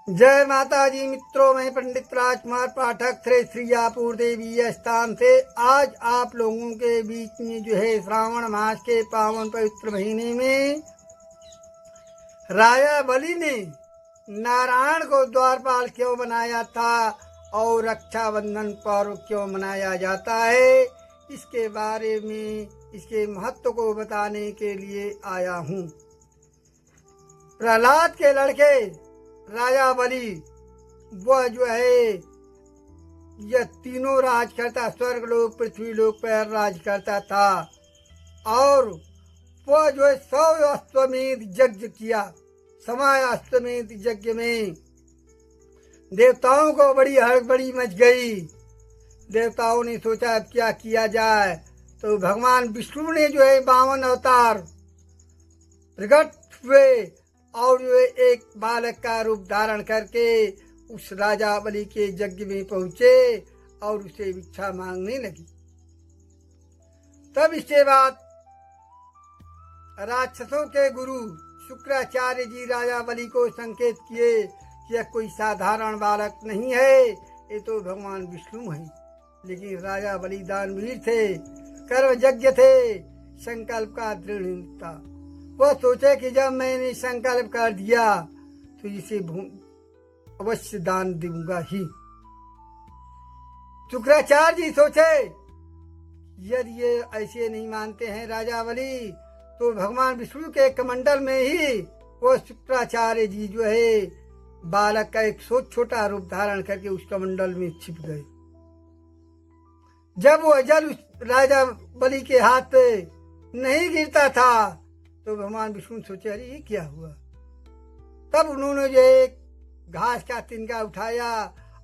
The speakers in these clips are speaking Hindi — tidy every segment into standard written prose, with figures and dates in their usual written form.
जय माता जी मित्रों, मैं पंडित राजकुमार पाठक श्रीयापुर देवी स्थान से आज आप लोगों के बीच में जो है श्रावण मास के पावन पवित्र महीने में राजा बलि ने नारायण को द्वारपाल क्यों बनाया था और रक्षाबंधन पर्व क्यों मनाया जाता है, इसके बारे में इसके महत्व को बताने के लिए आया हूँ। प्रहलाद के लड़के राजा बलि वह जो है यह तीनों राज करता, स्वर्ग लोक पृथ्वी लोक पर राज करता था और वह जो है 100 अश्वमेध यज्ञ किया। समय अश्वमेध यज्ञ में देवताओं को बड़ी हड़बड़ी मच गई। देवताओं ने सोचा अब क्या किया जाए, तो भगवान विष्णु ने जो है 52 अवतार प्रकट हुए और जो एक बालक का रूप धारण करके उस राजा बलि के यज्ञ में पहुंचे और उसे भिक्षा मांगने लगी। तब इसके बाद राक्षसों के गुरु शुक्राचार्य जी राजा बलि को संकेत किए कि यह कोई साधारण बालक नहीं है, ये तो भगवान विष्णु है। लेकिन राजा बलि दानवीर थे, कर्म यज्ञ थे, संकल्प का दृढ़ था। वह सोचे कि जब मैंने संकल्प कर दिया तो इसे अवश्य दान दूंगा ही। शुक्राचार्य जी सोचे यदि ये ऐसे नहीं मानते हैं राजा बलि, तो भगवान विष्णु के कमंडल में ही वो शुक्राचार्य जी जो है बालक का एक छोटा रूप धारण करके उस कमंडल में छिप गए। जब वो जल राजा बलि के हाथ पे नहीं गिरता था तो भगवान विष्णु सोचे अरे ये क्या हुआ। तब उन्होंने जो एक घास का तिनका उठाया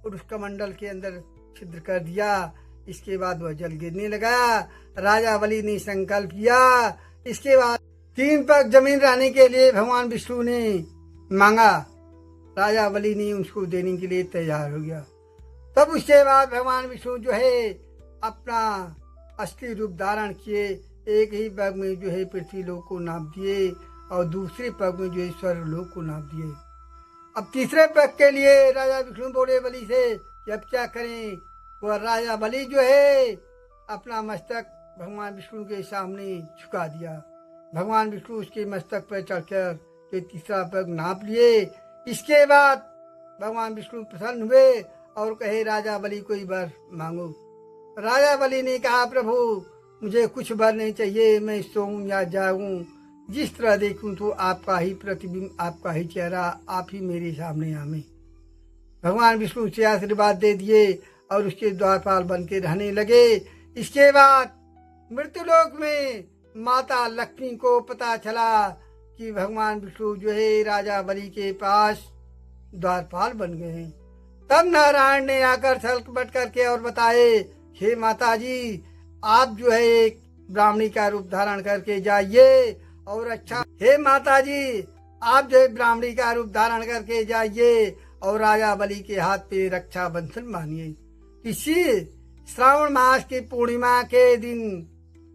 और उस कमंडल के अंदर छिद्र कर दिया। इसके बाद वह जल गिरने लगा। राजा बलि ने संकल्प किया। इसके बाद 3 पग जमीन रहने के लिए भगवान विष्णु ने मांगा। राजा बलि ने उसको देने के लिए तैयार हो गया। तब उसके बाद भगवान विष्णु जो है अपना असली रूप धारण किए। एक ही पग में जो है पृथ्वी लोक को नाप दिए और दूसरे पग में जो है स्वर्ग लोक को नाप दिए। अब तीसरे पग के लिए राजा विष्णु बोले बलि से अब क्या करें। वह राजा बलि जो है अपना मस्तक भगवान विष्णु के सामने झुका दिया। भगवान विष्णु उसके मस्तक पर चढ़कर के तीसरा पग नाप लिए। इसके बाद भगवान विष्णु प्रसन्न हुए और कहे राजा बलि कोई वर मांगो। राजा बलि ने कहा प्रभु मुझे कुछ वर नहीं चाहिए, मैं सोऊं या जाऊं, जिस तरह देखूं तो आपका ही प्रतिबिंब, आपका ही चेहरा, आप ही मेरे सामने आवे। भगवान विष्णु से आशीर्वाद दे दिए और उसके द्वारपाल बन के रहने लगे। इसके बाद मृत्युलोक में माता लक्ष्मी को पता चला कि भगवान विष्णु जो है राजा बलि के पास द्वारपाल बन गए हैं। तब नारायण ने आकर छल बट करके और बताए हे माता जी, आप जो है एक ब्राह्मणी का रूप धारण करके जाइए और अच्छा हे माता जी, आप जो है ब्राह्मणी का रूप धारण करके जाइए और राजा बलि के हाथ पे रक्षा बंधन बांधिए। इसी श्रावण मास की पूर्णिमा के दिन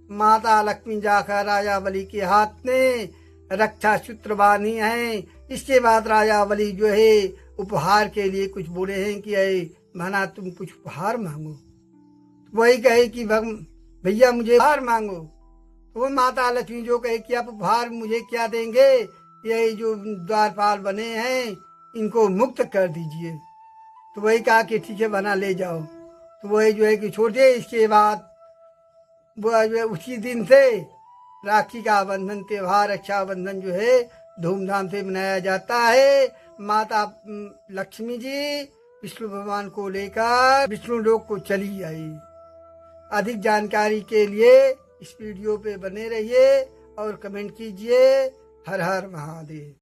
माता लक्ष्मी जाकर राजा बलि के हाथ में रक्षा सूत्र बांधी है। इसके बाद राजा बलि जो है उपहार के लिए कुछ बोले हैं कि अरे माना तुम कुछ उपहार मांगो। वही कहे कि भैया मुझे उपहार मांगो। तो वो माता लक्ष्मी जो कहे कि आप उपहार मुझे क्या देंगे, यही जो द्वारपाल बने हैं इनको मुक्त कर दीजिए। तो वही कहा कि ठीक है बना ले जाओ। तो वही जो है कि छोड़े। इसके बाद वो जो है उसी दिन से राखी का बंधन त्योहार रक्षाबंधन जो है धूमधाम से मनाया जाता है। माता लक्ष्मी जी विष्णु भगवान को लेकर विष्णु लोक को चली आई। अधिक जानकारी के लिए इस वीडियो पे बने रहिए और कमेंट कीजिए। हर हर महादेव।